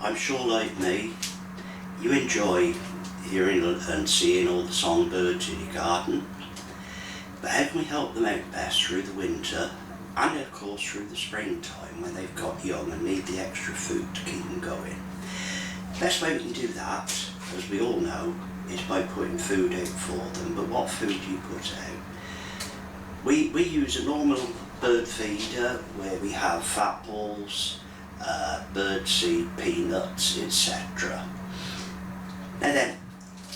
I'm sure like me, you enjoy hearing and seeing all the songbirds in your garden, but how can we help them out best through the winter and of course through the springtime when they've got young and need the extra food to keep them going? Best way we can do that, as we all know, is by putting food out for them. But what food do you put out? We use a normal bird feeder where we have fat balls, birdseed, peanuts, etc. Now then,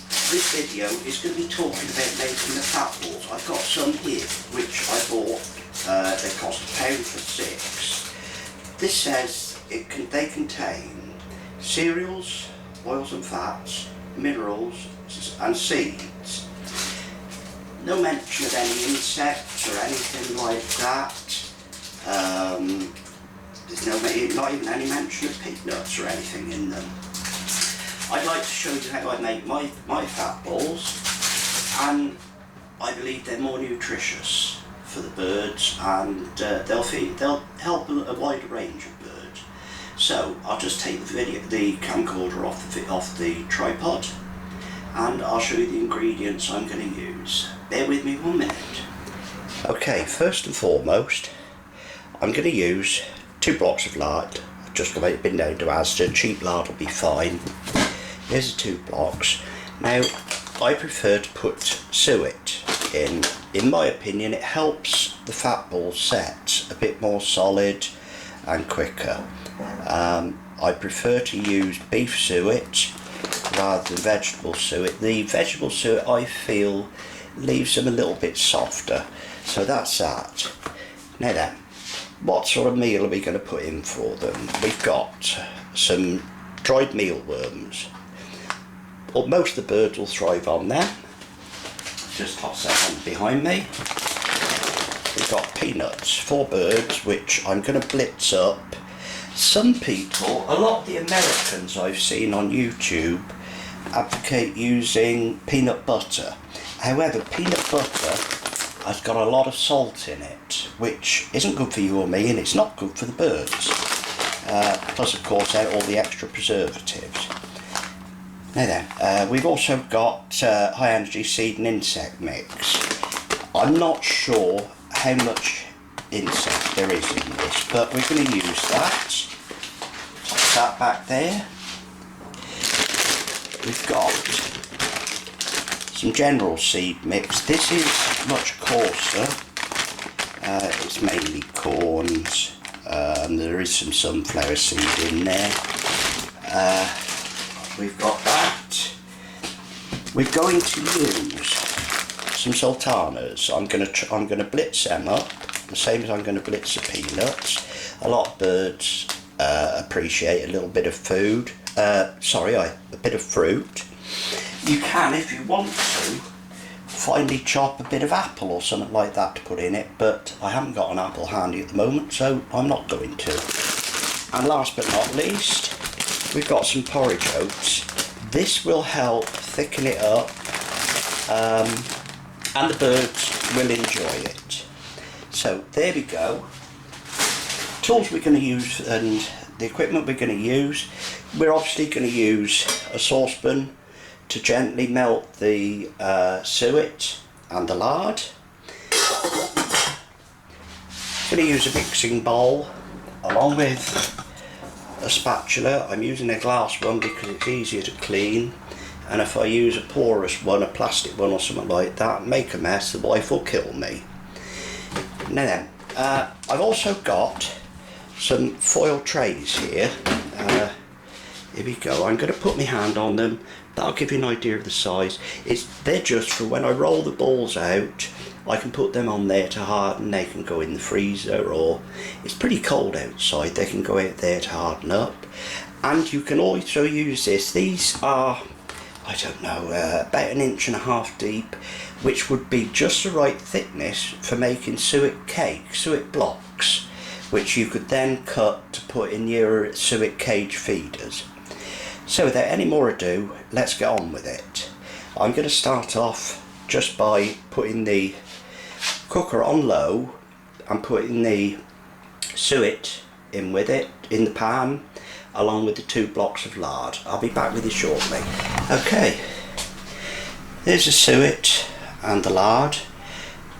this video is going to be talking about making the fat balls. I've got some here which I bought, they cost £1 for 6. This says they contain cereals, oils and fats, minerals and seeds. No mention of any insects or anything like that. There's not even any mention of peanuts or anything in them. I'd like to show you how I make my fat balls, and I believe they're more nutritious for the birds, and they'll help a wider range of birds. So I'll just take the camcorder off the tripod, and I'll show you the ingredients I'm going to use. Bear with me 1 minute. Okay, first and foremost, I'm going to use 2 blocks of lard. I've just got it down to Asda. Cheap lard will be fine. Here's the 2 blocks. Now, I prefer to put suet in. In my opinion, it helps the fat ball set a bit more solid and quicker. I prefer to use beef suet rather than vegetable suet. The vegetable suet, I feel, leaves them a little bit softer. So that's that. Now then, what sort of meal are we going to put in for them? We've got some dried mealworms. Well, most of the birds will thrive on them. Just toss that on behind me. We've got peanuts, 4 birds, which I'm going to blitz up. Some people, a lot of the Americans I've seen on YouTube, advocate using peanut butter. However, peanut butter has got a lot of salt in it, which isn't good for you or me, and it's not good for the birds. Plus, of course, all the extra preservatives. Now then, we've also got high energy seed and insect mix. I'm not sure how much insect there is in this, but we're going to use that. Toss that back there. We've got some general seed mix. This is much coarser. It's mainly corns. There is some sunflower seed in there. We've got that. We're going to use some sultanas. I'm going to blitz them up, the same as I'm going to blitz the peanuts. A lot of birds appreciate a little bit of food. A bit of fruit. You can, if you want to, finely chop a bit of apple or something like that to put in it, but I haven't got an apple handy at the moment, so I'm not going to. And last but not least, we've got some porridge oats. This will help thicken it up, and the birds will enjoy it. So there we go. Tools we're going to use and the equipment we're going to use. We're obviously going to use a saucepan to gently melt the suet and the lard. Going to use a mixing bowl along with a spatula. I'm using a glass one because it's easier to clean, and if I use a porous one, a plastic one or something like that, and make a mess, the wife will kill me. Now then, I've also got some foil trays here. Here we go. I'm going to put my hand on them. That'll give you an idea of the size. They're just for when I roll the balls out, I can put them on there to harden. They can go in the freezer, or it's pretty cold outside, they can go out there to harden up. And you can also use this. These are, I don't know, about 1.5 inches deep, which would be just the right thickness for making suet cake, suet blocks, which you could then cut to put in your suet cage feeders. So without any more ado, let's get on with it. I'm going to start off just by putting the cooker on low and putting the suet in with it in the pan. along with the 2 blocks of lard. I'll be back with you shortly. Okay, there's the suet and the lard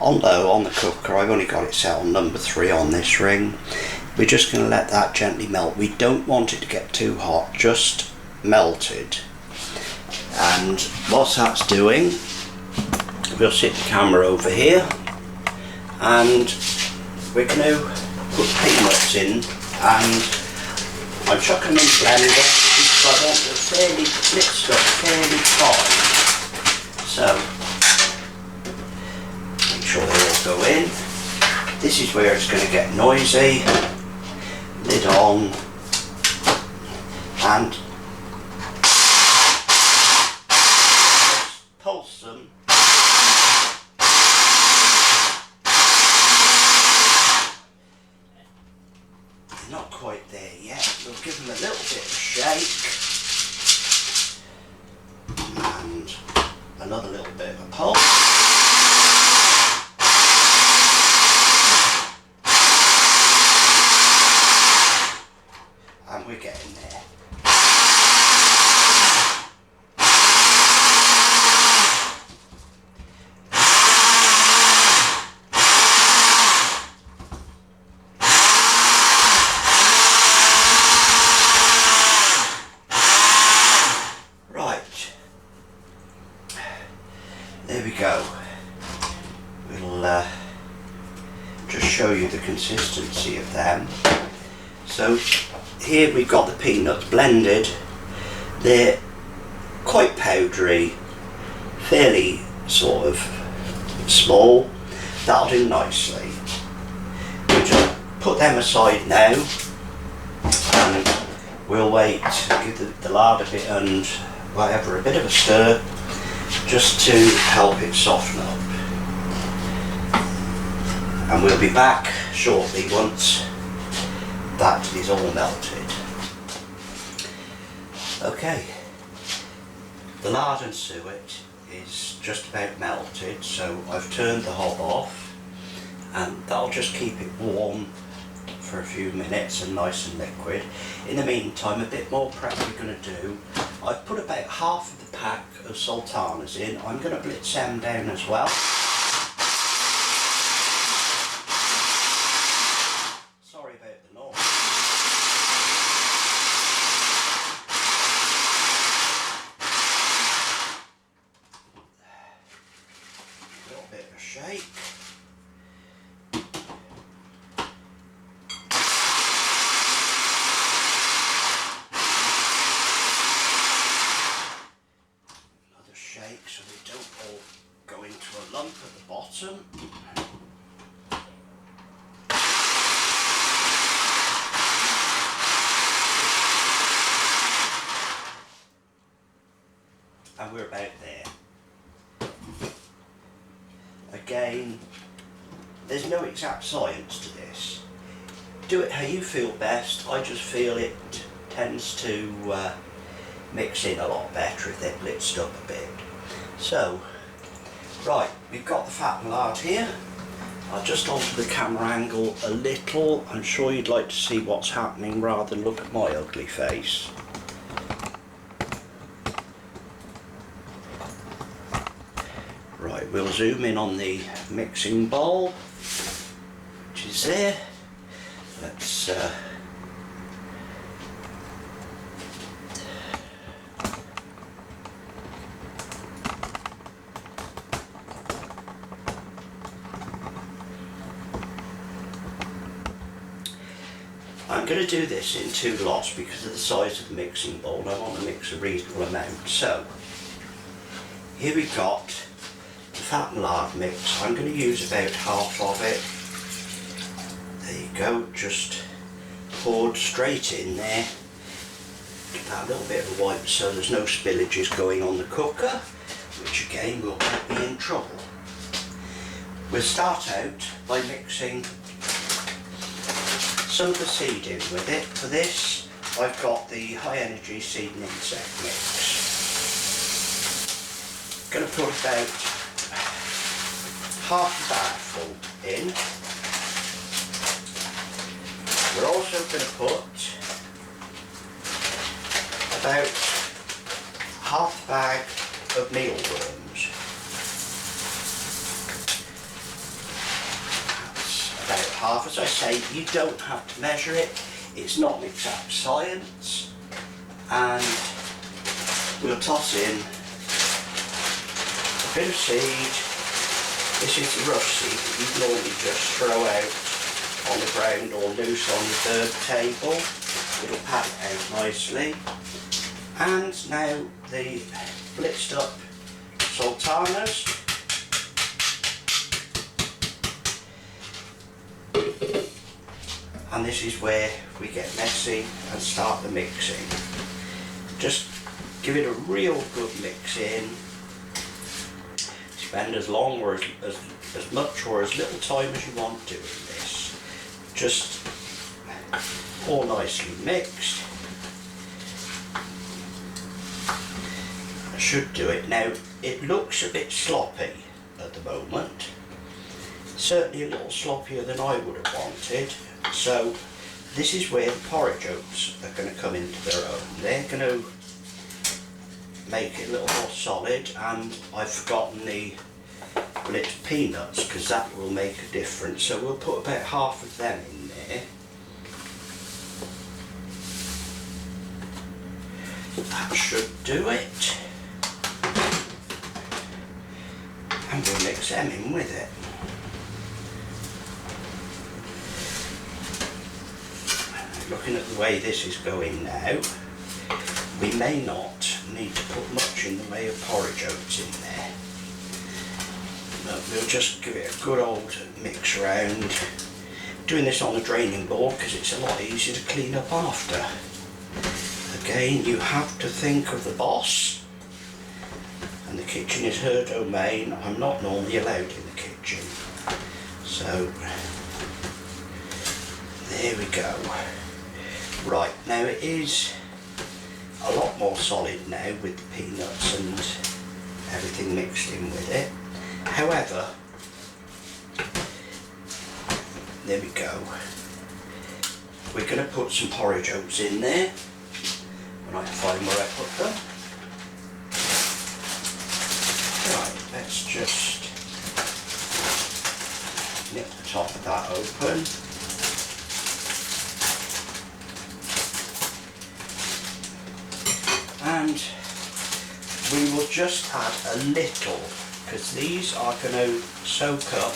on low on the cooker. I've only got it set on number 3 on this ring. We're just going to let that gently melt. We don't want it to get too hot, just melted. And whilst that's doing, we'll sit the camera over here and we're going to put peanuts in, and I'm chucking them in the blender because I want them fairly mixed up, fairly fine. So make sure they all go in. This is where it's going to get noisy. Lid on, and pulse them. They're not quite there yet. We'll give them a little bit of shake and another little bit of a pulse. And we're getting there. Right. There we go. We'll just show you the consistency of them. So here we've got the peanuts blended. They're quite powdery, fairly sort of small. That'll do nicely. We'll just put them aside now and we'll wait to give the lard a bit and whatever, a bit of a stir just to help it soften up. And we'll be back shortly once that is all melted. Okay, the lard and suet is just about melted, so I've turned the hob off and that'll just keep it warm for a few minutes and nice and liquid. In the meantime, a bit more prep we're going to do. I've put about half of the pack of sultanas in. I'm going to blitz them down as well. Sorry about the noise. A little bit of a shake. Another shake so they don't all go into a lump at the bottom. And we're about there. Again, there's no exact science to this. Do it how you feel best. I just feel it tends to mix in a lot better if they're blitzed up a bit. So, right, we've got the fat and lard here. I'll just alter the camera angle a little. I'm sure you'd like to see what's happening rather than look at my ugly face. Right, we'll zoom in on the mixing bowl, which is there. Let's I'm going to do this in 2 lots because of the size of the mixing bowl. I want to mix a reasonable amount. So here we've got the fat and lard mix. I'm going to use about half of it. There you go, just poured straight in there. Give that a little bit of a wipe so there's no spillages going on the cooker, which again will put me in trouble. We'll start out by mixing some of the seed in with it. For this, I've got the high energy seed and insect mix. Going to put about half a bagful in. We're also going to put about half a bag of mealworms. That's about half. As I say, you don't have to measure it. It's not an exact science. And we'll toss in a bit of seed. This is the rough seed that you'd normally just throw out on the ground or loose on the bird table. It'll pad it out nicely. And now the blitzed up sultanas. And this is where we get messy and start the mixing. Just give it a real good mix in. Spend as long or as much or as little time as you want doing this. Just all nicely mixed. I should do it. Now it looks a bit sloppy at the moment. Certainly a little sloppier than I would have wanted. So this is where the porridge oats are going to come into their own. They're going to make it a little more solid, and I've forgotten the blitzed peanuts because that will make a difference. So we'll put about half of them in there. That should do it. And we'll mix them in with it. Looking at the way this is going now, we may not need to put much in the way of porridge oats in there. But we'll just give it a good old mix around. Doing this on the draining board because it's a lot easier to clean up after. Again, you have to think of the boss, and the kitchen is her domain. I'm not normally allowed in the kitchen. So there we go. Right, now it is a lot more solid now with the peanuts and everything mixed in with it. However, there we go. We're going to put some porridge oats in there when I can find where I put them. Right, let's just nip the top of that open. And we will just add a little, because these are going to soak up.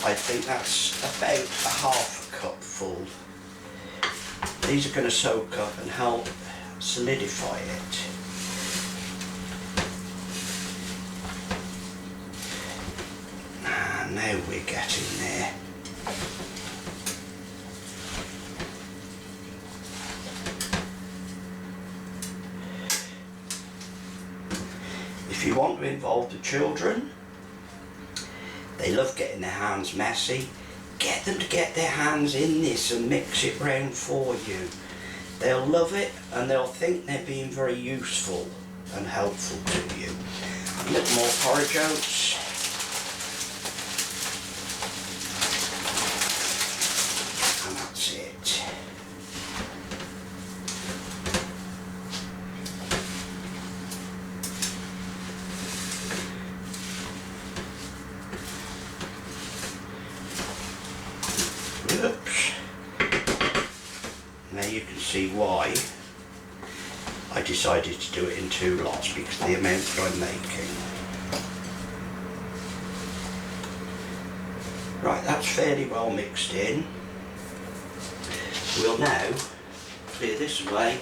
I think that's about a half a cup full. These are going to soak up and help solidify it. And now we're getting there. If you want to involve the children, they love getting their hands messy, get them to get their hands in this and mix it round for you. They'll love it and they'll think they're being very useful and helpful to you. A little more porridge oats. And that's it. Oops. Now you can see why I decided to do it in two lots, because of the amount that I'm making. Right, that's fairly well mixed in. We'll now clear this away.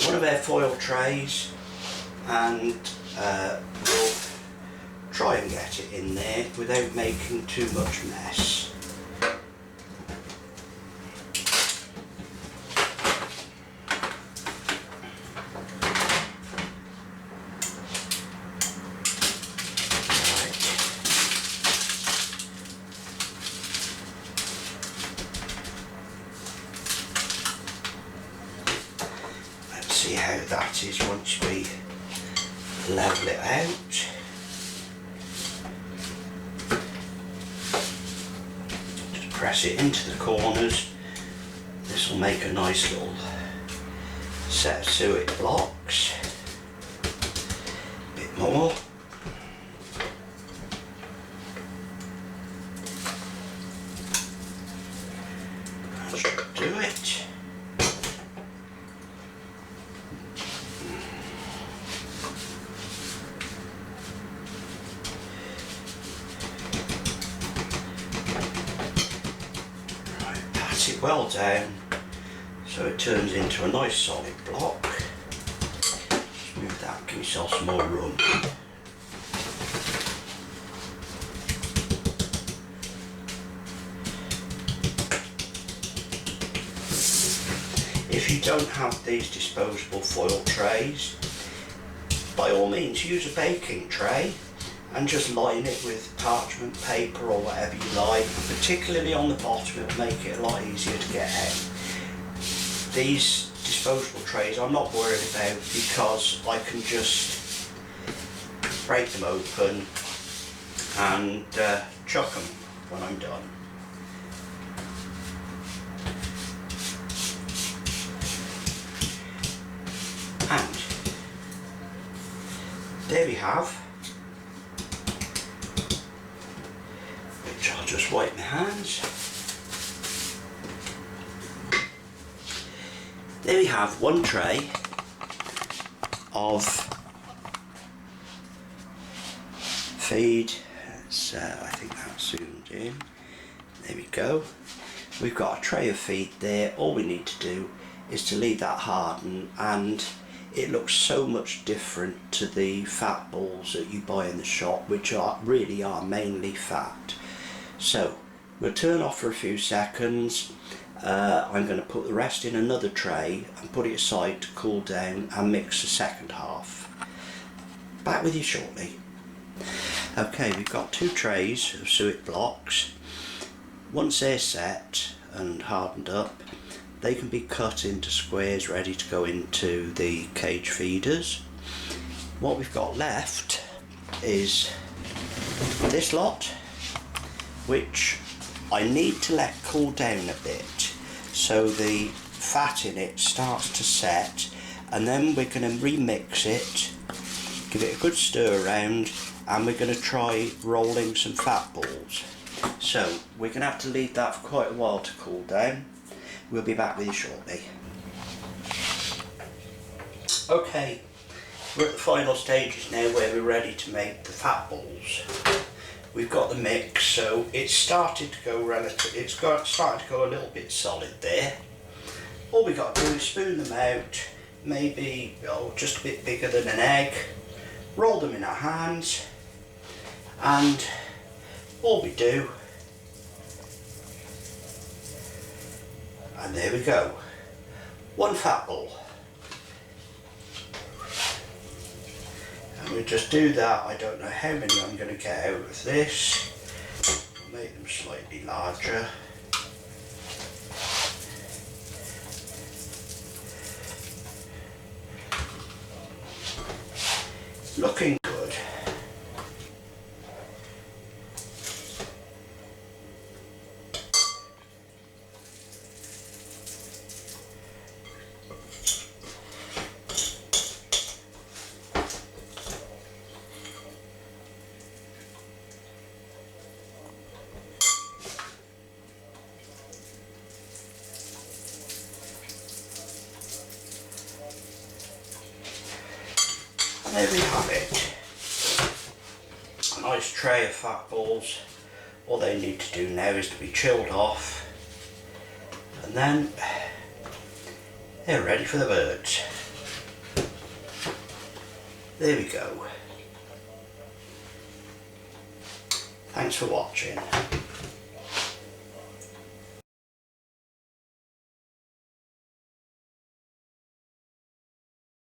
One of our foil trays, and we'll try and get it in there without making too much mess. Let's see how that is once we level it out. Press it into the corners. This This will make a nice little set of suet blocks. A bit more. That should do it. Pat it well down so it turns into a nice solid block. Just move that, give yourself some more room. If you don't have these disposable foil trays, by all means use a baking tray and just line it with parchment paper or whatever you like. Particularly on the bottom, it'll make it a lot easier to get out. These disposable trays I'm not worried about because I can just break them open and chuck them when I'm done. And there we have, which I'll just wipe my hands. There we have one tray of feed. I think that's zoomed in. There we go. We've got a tray of feed there. All we need to do is to leave that harden, and it looks so much different to the fat balls that you buy in the shop, which really are mainly fat. So we'll turn off for a few seconds. I'm going to put the rest in another tray and put it aside to cool down and mix the second half. Back with you shortly. Okay, we've got two trays of suet blocks. Once they're set and hardened up, they can be cut into squares ready to go into the cage feeders. What we've got left is this lot, which I need to let cool down a bit so the fat in it starts to set, and then we're going to remix it, give it a good stir around, and we're going to try rolling some fat balls. So we're going to have to leave that for quite a while to cool down. We'll be back with you shortly. Okay, we're at the final stages now where we're ready to make the fat balls. We've got the mix, so it's started to go started to go a little bit solid there. All we got to do is spoon them out, maybe just a bit bigger than an egg, roll them in our hands, and all we do, and there we go, one fat ball. And we just do that. I don't know how many I'm going to get out of this. I'll make them slightly larger. Looking good. There we have it. A nice tray of fat balls. All they need to do now is to be chilled off, and then they're ready for the birds. There we go. Thanks for watching.